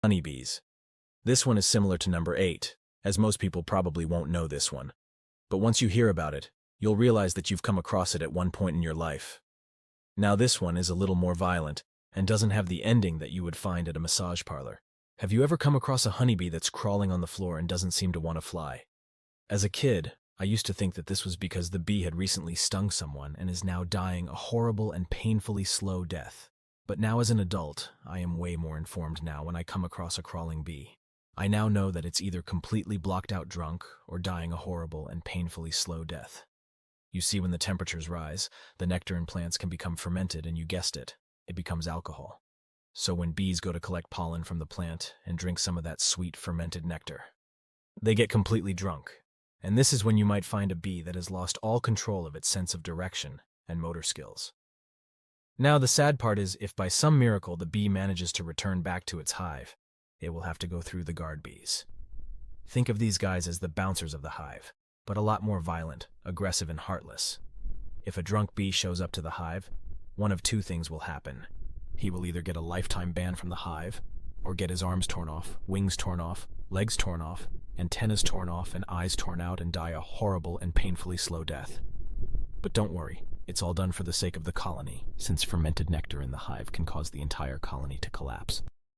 Honeybees. This one is similar to number 8, as most people probably won't know this one. But once you hear about it, you'll realize that you've come across it at one point in your life. Now this one is a little more violent and doesn't have the ending that you would find at a massage parlor. Have you ever come across a honeybee that's crawling on the floor and doesn't seem to want to fly? As a kid, I used to think that this was because the bee had recently stung someone and is now dying a horrible and painfully slow death. But now as an adult, I am way more informed now when I come across a crawling bee. I now know that it's either completely blocked out drunk or dying a horrible and painfully slow death. You see, when the temperatures rise, the nectar in plants can become fermented and you guessed it, it becomes alcohol. So when bees go to collect pollen from the plant and drink some of that sweet fermented nectar, they get completely drunk. And this is when you might find a bee that has lost all control of its sense of direction and motor skills. Now, the sad part is, if by some miracle the bee manages to return back to its hive, it will have to go through the guard bees. Think of these guys as the bouncers of the hive, but a lot more violent, aggressive, and heartless. If a drunk bee shows up to the hive, one of two things will happen. He will either get a lifetime ban from the hive, or get his arms torn off, wings torn off, legs torn off, antennas torn off, and eyes torn out, and die a horrible and painfully slow death. But don't worry. It's all done for the sake of the colony, since fermented nectar in the hive can cause the entire colony to collapse.